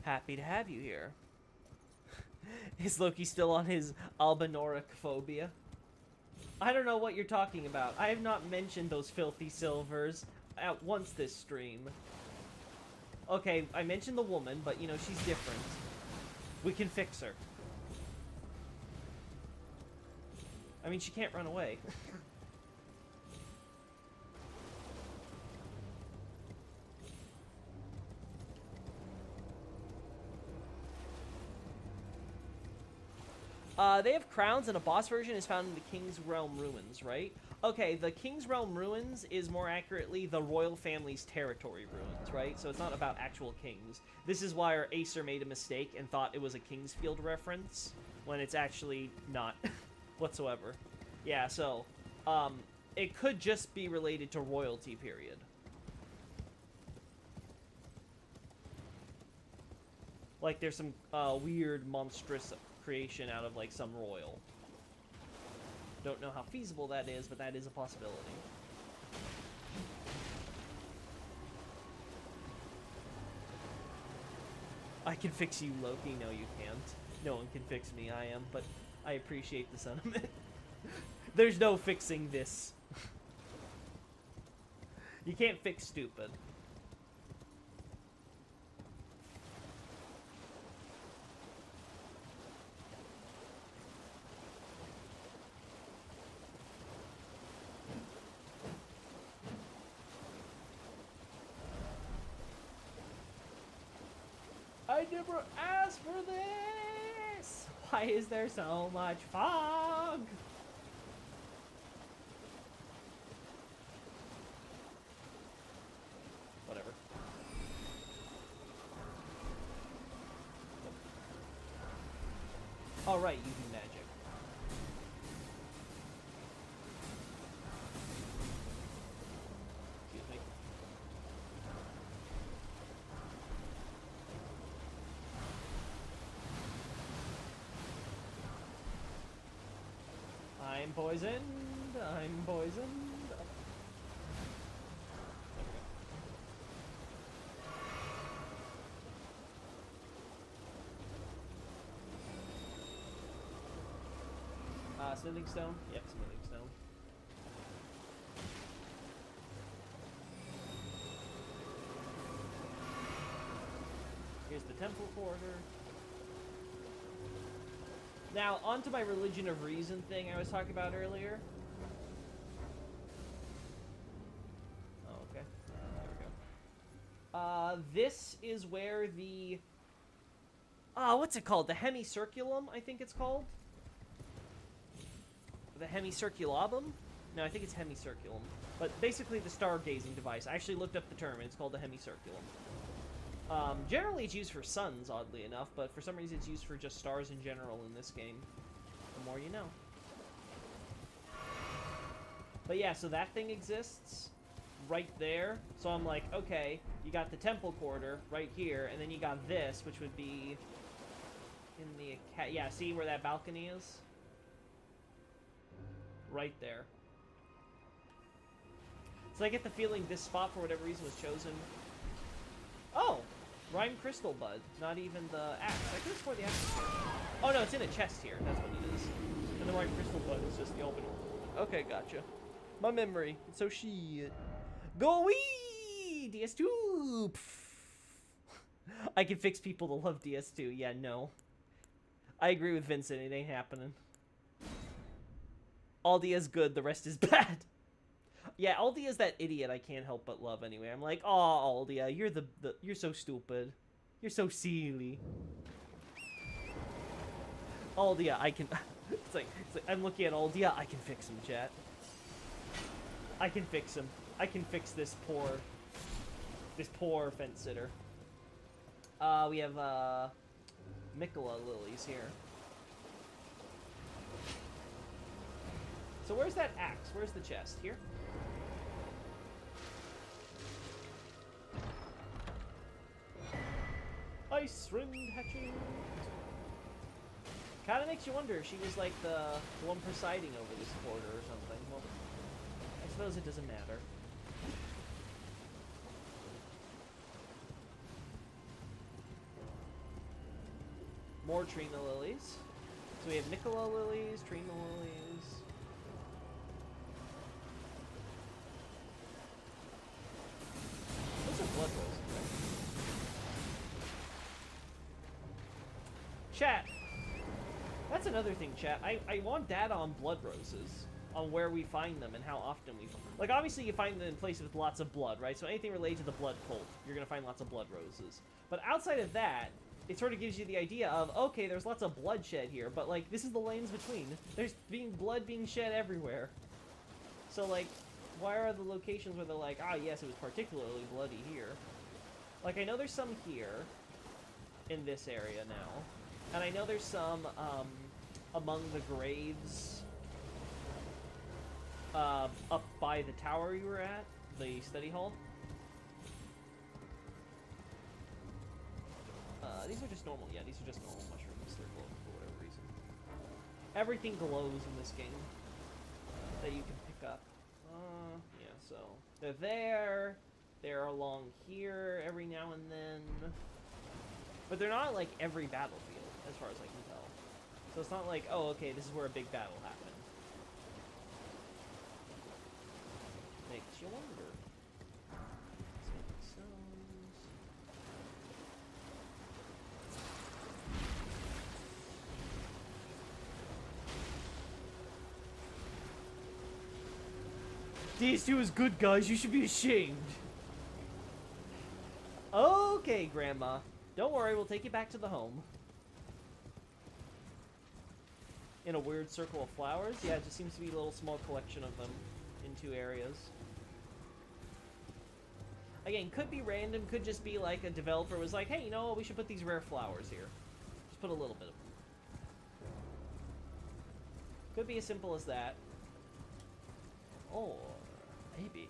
Happy to have you here. Is Loki still on his Albinoric phobia? I don't know what you're talking about. I have not mentioned those filthy silvers at once this stream. Okay, I mentioned the woman, but, you know, she's different. We can fix her. I mean, she can't run away. They have crowns, and a boss version is found in the King's Realm Ruins, right? Okay, the King's Realm Ruins is more accurately the royal family's territory ruins, right? So it's not about actual kings. This is why our Acer made a mistake and thought it was a Kingsfield reference, when it's actually not whatsoever. Yeah, so, it could just be related to royalty, period. Like, there's some weird, monstrous creation out of, like, some royal. Don't know how feasible that is, but that is a possibility. I can fix you, Loki. No, you can't. No one can fix me. I am, but I appreciate the sentiment. There's no fixing this. You can't fix stupid. never asked for this! Why is there so much fog? Whatever. All right, you do magic. Excuse me. I'm poisoned. I'm poisoned. Smithing stone? Yep, smithing stone. Here's the temple quarter. Now, onto my religion of reason thing I was talking about earlier. Oh, okay. There we go. This is where the... what's it called? The hemicirculum, I think it's called? The hemicirculabum? No, I think it's hemicirculum. But basically the stargazing device. I actually looked up the term, and it's called the hemicirculum. Generally it's used for suns, oddly enough, but for some reason it's used for just stars in general in this game. The more you know. But yeah, so that thing exists right there. So I'm like, okay, you got the temple quarter right here, and then you got this, which would be in the... Yeah, see where that balcony is? Right there. So I get the feeling this spot, for whatever reason, was chosen. Oh! Rhyme Crystal Bud. Not even the axe. I could have sworn the axe was here. Oh no, it's in a chest here. That's what it is. And the Rhyme Crystal Bud is just the open one. Okay, gotcha. My memory. It's so shit. Go wee! DS2! I can fix people to love DS2. Yeah, no. I agree with Vincent. It ain't happening. Aldia is good, the rest is bad. Yeah, Aldia is that idiot I can't help but love anyway. I'm like, oh, Aldia, you're so stupid. You're so silly. Aldia, I can... it's like, I'm looking at Aldia, I can fix him, chat. I can fix him. I can fix this poor fence sitter. We have, Mikola lilies here. So where's that axe? Where's the chest? Here? Ice Rind hatching. Kind of makes you wonder if she was like the one presiding over this quarter or something. Well, I suppose it doesn't matter. More Trina lilies. So we have Nicola lilies, Trina lilies. Those are blood roses, right? Chat. That's another thing, chat. I want data on blood roses. On where we find them and how often we find them. Like, obviously you find them in places with lots of blood, right? So anything related to the blood cult, you're going to find lots of blood roses. But outside of that, it sort of gives you the idea of, okay, there's lots of bloodshed here, but, like, this is the lanes between. There's blood being shed everywhere. So, like, why are the locations where they're like, ah, yes, it was particularly bloody here? Like, I know there's some here in this area now. And I know there's some, among the graves up by the tower you were at, the study hall. These are just normal, yeah, these are just normal mushrooms. They're glowing for whatever reason. Everything glows in this game that you can pick up. Yeah, so they're there. They're along here every now and then. But they're not like every battlefield, as far as I can tell. So it's not like, oh, okay, this is where a big battle happened. Makes you wonder. DS2 is good, guys. You should be ashamed. Okay, Grandma. Don't worry, we'll take you back to the home. In a weird circle of flowers? Yeah, it just seems to be a little small collection of them in 2 areas. Again, could be random, could just be like a developer was like, hey, you know what, we should put these rare flowers here. Just put a little bit of them. Could be as simple as that. Or maybe.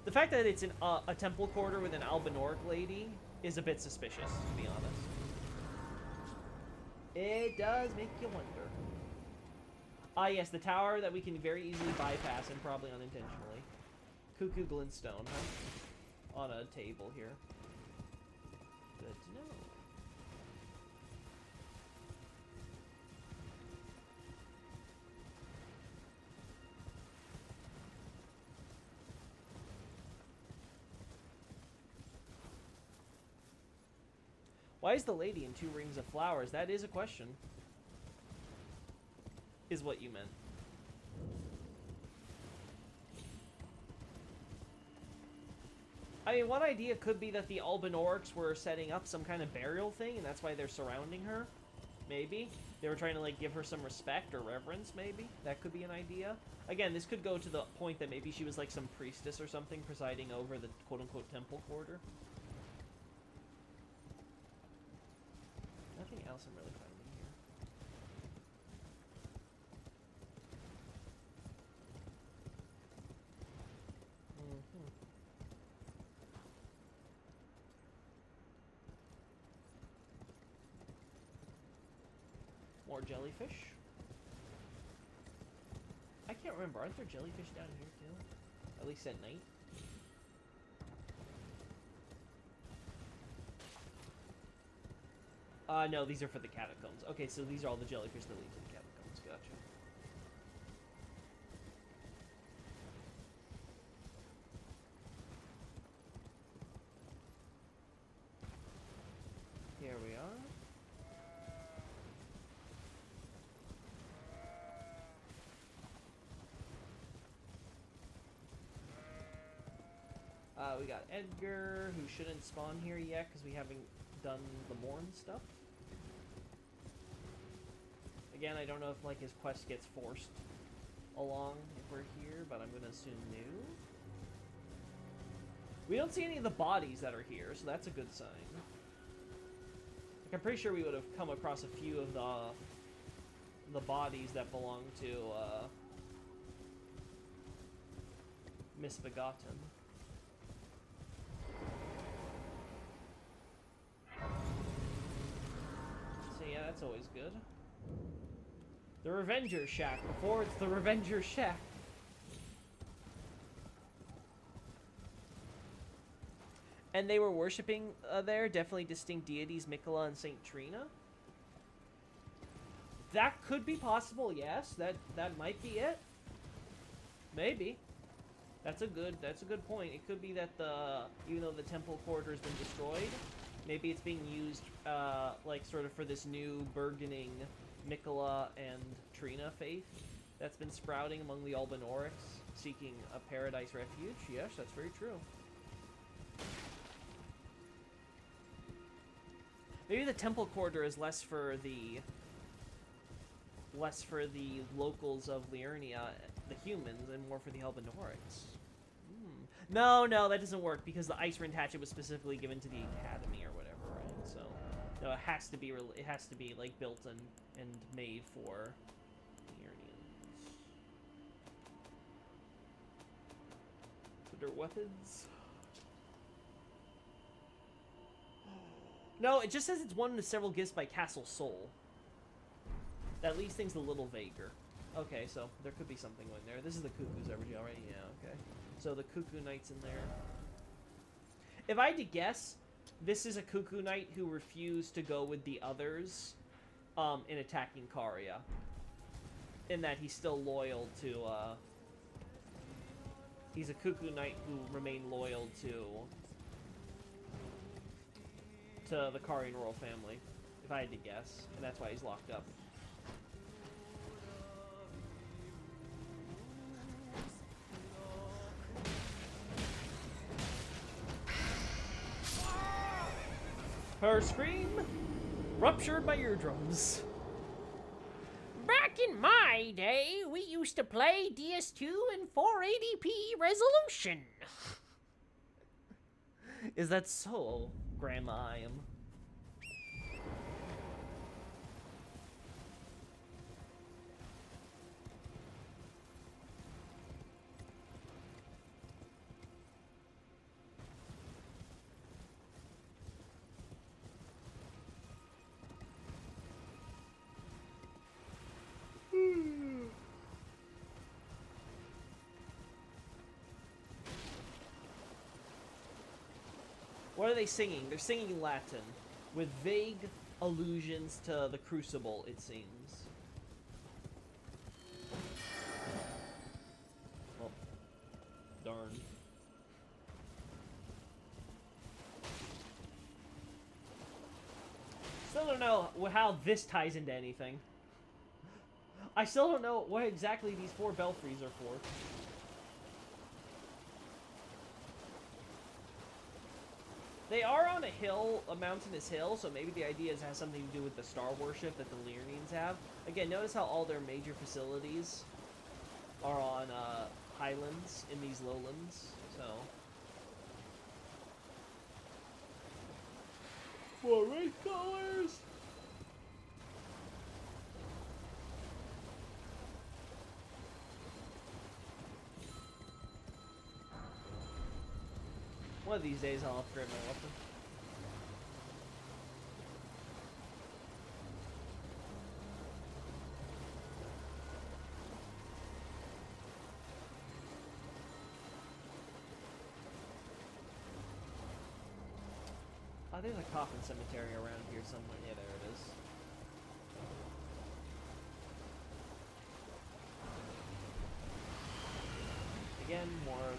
The fact that it's a temple quarter with an Albinoric lady is a bit suspicious, to be honest. It does make you wonder. Ah, yes, the tower that we can very easily bypass and probably unintentionally. Cuckoo Glintstone, huh? On a table here. Good to know. Why is the lady in 2 rings of flowers? That is a question. Is what you meant. I mean, one idea could be that the Albinorics were setting up some kind of burial thing, and that's why they're surrounding her. Maybe. They were trying to, like, give her some respect or reverence, maybe. That could be an idea. Again, this could go to the point that maybe she was, like, some priestess or something presiding over the quote-unquote temple quarter. Nothing else I'm really finding here. More jellyfish. I can't remember. Aren't there jellyfish down here too? At least at night. No, these are for the catacombs. Okay, so these are all the jellyfish that lead to the catacombs. Gotcha. Here we are. We got Edgar, who shouldn't spawn here yet because we haven't done the Morn stuff. Again, I don't know if like his quest gets forced along if we're here, but I'm gonna assume new. We don't see any of the bodies that are here, so that's a good sign. Like, I'm pretty sure we would have come across a few of the bodies that belong to Misbegotten. So yeah, that's always good. The Revenger Shack, before it's the Revenger Shack. And they were worshipping there, definitely distinct deities, Mikola and Saint Trina. That could be possible, yes. That might be it. Maybe. That's a good point. It could be that even though the temple quarter has been destroyed, maybe it's being used like sort of for this new burgeoning Mikola and Trina faith that's been sprouting among the Albinorics, seeking a paradise refuge. Yes, that's very true. Maybe the temple quarter is less for the locals of Liurnia, the humans, and more for the Albinorics. No, that doesn't work because the Ice Rind Hatchet was specifically given to the Academy or whatever, right? So, no, it has to be like built and made for Liurnians. But their weapons. No, it just says it's one of the several gifts by Castle Soul. That leaves things a little vaguer. Okay, so there could be something in there. This is the Cuckoo's Evergy already? Yeah, okay. So the Cuckoo Knight's in there. If I had to guess, this is a Cuckoo Knight who refused to go with the others in attacking Karia. In that he's still loyal to, he's a Cuckoo Knight who remained loyal to the Karian royal family, if I had to guess. And that's why he's locked up. Her scream ruptured my eardrums. Back in my day, we used to play DS2 in 480p resolution. Is that so, Grandma I am? What are they singing? They're singing Latin, with vague allusions to the Crucible, it seems. Well, darn. Still don't know how this ties into anything. I still don't know what exactly these 4 belfries are for. They are on a hill, a mountainous hill, so maybe the idea has something to do with the star worship that the Lyrians have. Again, notice how all their major facilities are on highlands in these lowlands, so... More race colors! One of these days I'll upgrade my weapon. Oh, there's a coffin cemetery around here somewhere. Yeah, there it is. Again, more...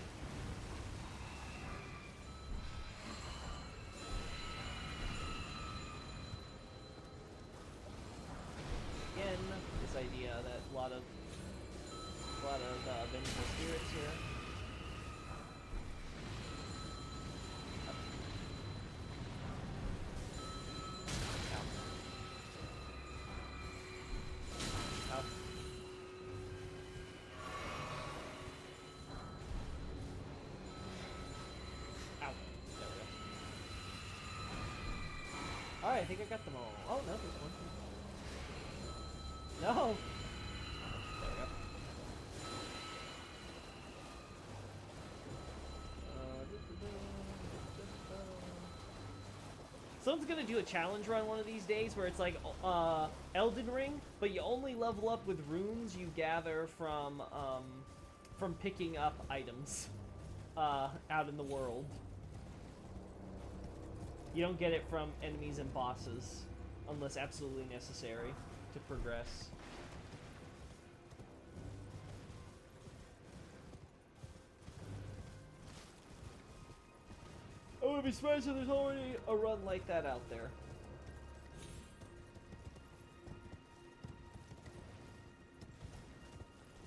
Again, this idea that a lot of vengeful spirits here. Ow. Ow. There we go. Alright, I think I got them all. Oh, no, there's one. No! There we go. Someone's gonna do a challenge run one of these days where it's like Elden Ring, but you only level up with runes you gather from picking up items out in the world. You don't get it from enemies and bosses unless absolutely necessary to progress. I wouldn't be surprised if there's already a run like that out there.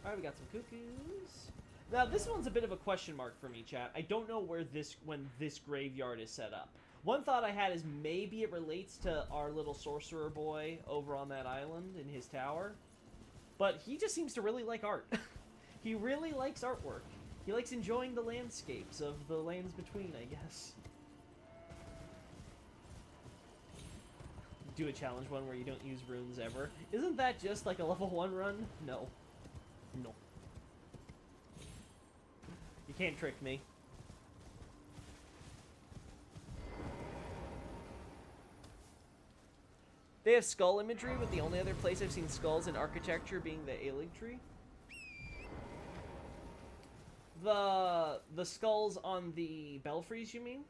Alright, we got some cuckoos. Now, this one's a bit of a question mark for me, chat. I don't know when this graveyard is set up. One thought I had is maybe it relates to our little sorcerer boy over on that island in his tower. But he just seems to really like art. He really likes artwork. He likes enjoying the landscapes of the lands between, I guess. Do a challenge one where you don't use runes ever. Isn't that just like a level 1 run? No. No. You can't trick me. They have skull imagery, with the only other place I've seen skulls in architecture being the Aelig tree. The skulls on the belfries, you mean?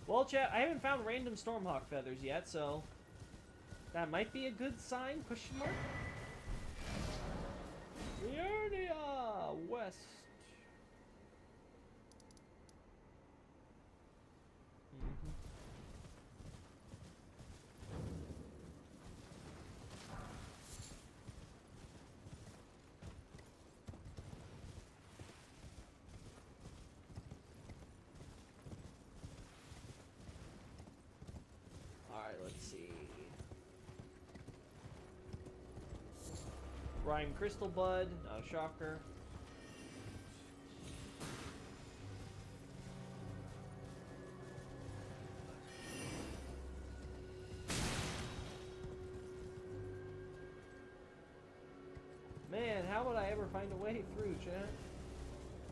Well, chat, I haven't found random Stormhawk feathers yet, so that might be a good sign, question mark? Liurnia West. Rhyme Crystal Bud, not a shocker. Man, how would I ever find a way through, chat?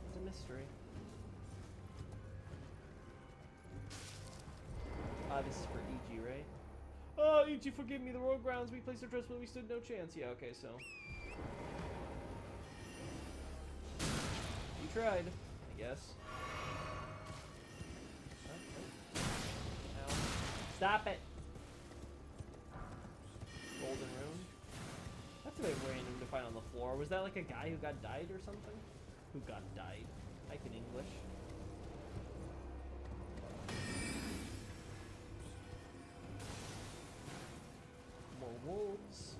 It's a mystery. This is for EG, right? Oh, EG, forgive me. The road grounds we placed our trust, but we stood no chance. Yeah, okay, so. You tried, I guess. Ow. Stop it! Golden Rune. That's a bit random to find on the floor. Was that like a guy who got died or something? Who got died? Type in English. More wolves.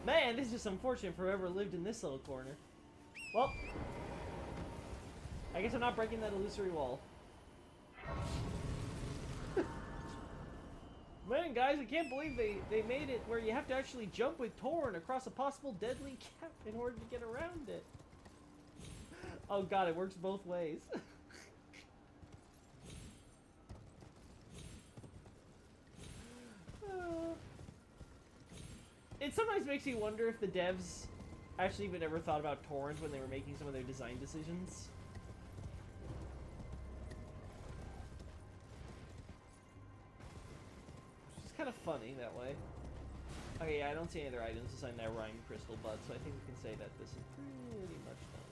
Man, this is just unfortunate for whoever lived in this little corner. Well, I guess I'm not breaking that illusory wall. Man, guys, I can't believe they made it where you have to actually jump with Torn across a possible deadly gap in order to get around it. Oh god, it works both ways. It sometimes makes me wonder if the devs actually even ever thought about torrent when they were making some of their design decisions. Which is kind of funny that way. Okay, yeah, I don't see any other items aside that Rhyme Crystal Bud, so I think we can say that this is pretty much done.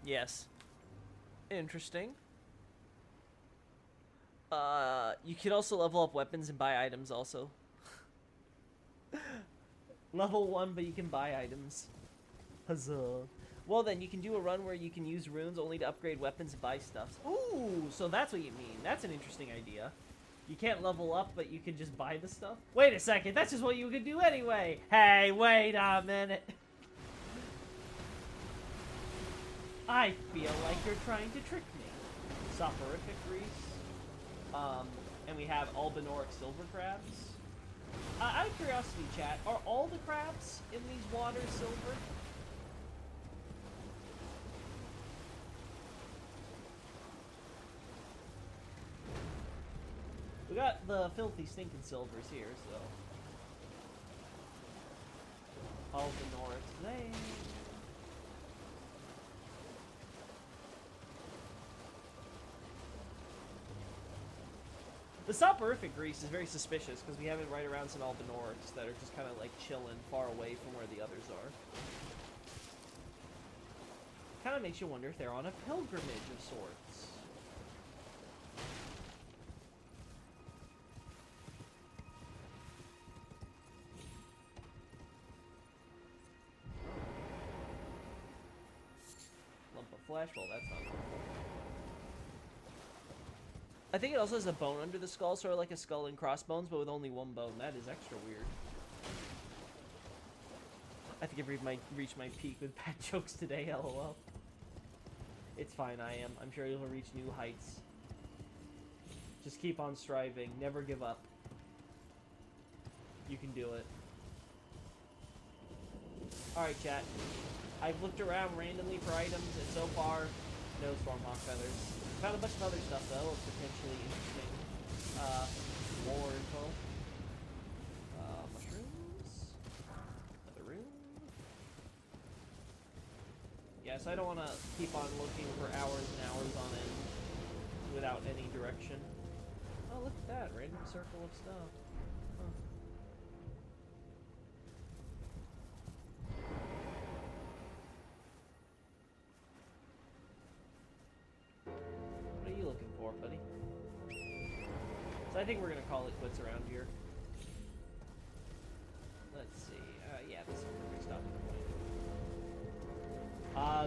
Yes. Interesting. You can also level up weapons and buy items also. Level 1, but you can buy items. Huzzah. Well then, you can do a run where you can use runes only to upgrade weapons and buy stuff. Ooh, so that's what you mean. That's an interesting idea. You can't level up, but you can just buy the stuff? Wait a second, that's just what you could do anyway! Hey, wait a minute! I feel like you're trying to trick me. Soporific Grease. And we have Albinoric Silver Crabs. Out of curiosity, chat, are all the crabs in these waters silver? We got the filthy stinking silvers here, so. Albinoric Lane. The soporific grease is very suspicious because we have it right around some albinorics that are just kind of like chilling far away from where the others are. Kind of makes you wonder if they're on a pilgrimage of sorts. Lump of flesh, well that's not helpful. I think it also has a bone under the skull, sort of like a skull and crossbones, but with only one bone. That is extra weird. I think I've reached my peak with bad jokes today, lol. It's fine, I am. I'm sure you'll reach new heights. Just keep on striving. Never give up. You can do it. Alright, chat. I've looked around randomly for items, and so far, no Stormhawk feathers. Found a bunch of other stuff, though, of potentially interesting war info. Mushrooms. Another room. Yeah, so I don't want to keep on looking for hours and hours on end without any direction. Oh, look at that. Random circle of stuff. So I think we're gonna call it quits around here. Let's see. Yeah, this is a perfect stop.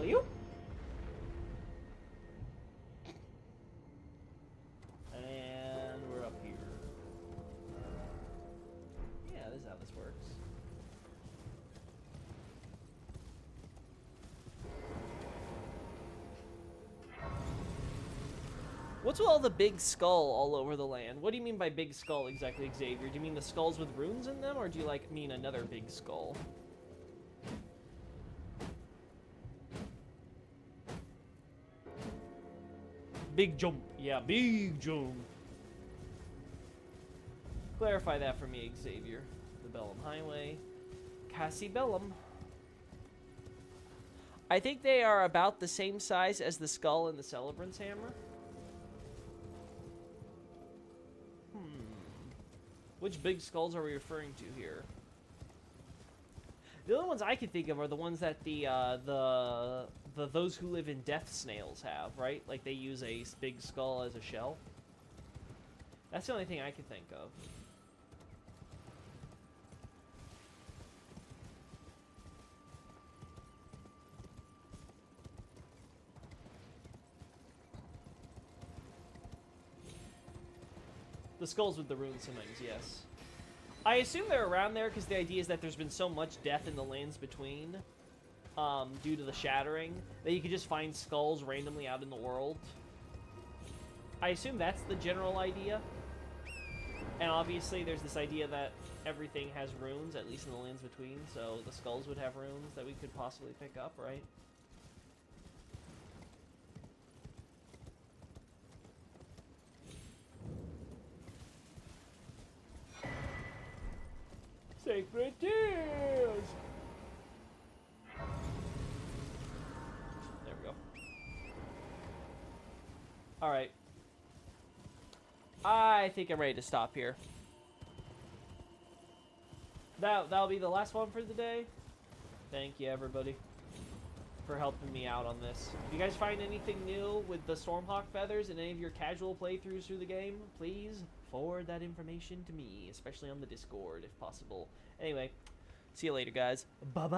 You. And we're up here. Yeah, this is how this works. What's with all the big skull all over the land? What do you mean by big skull exactly, Xavier? Do you mean the skulls with runes in them, or do you mean another big skull? Big jump. Yeah, big jump. Clarify that for me, Xavier. The Bellum Highway. Cassie Bellum. I think they are about the same size as the skull and the Celebrant's Hammer. Which big skulls are we referring to here? The only ones I can think of are the ones that the those who live in death snails have, right? Like they use a big skull as a shell. That's the only thing I can think of. The skulls with the rune simmons, yes. I assume they're around there because the idea is that there's been so much death in the lands between, due to the shattering, that you could just find skulls randomly out in the world. I assume that's the general idea. And obviously there's this idea that everything has runes, at least in the lands between, so the skulls would have runes that we could possibly pick up, right? Sacred tears! There we go. Alright. I think I'm ready to stop here. That'll be the last one for the day. Thank you, everybody, for helping me out on this. If you guys find anything new with the Stormhawk feathers in any of your casual playthroughs through the game, please forward that information to me, especially on the Discord, if possible. Anyway, see you later, guys. Bye-bye.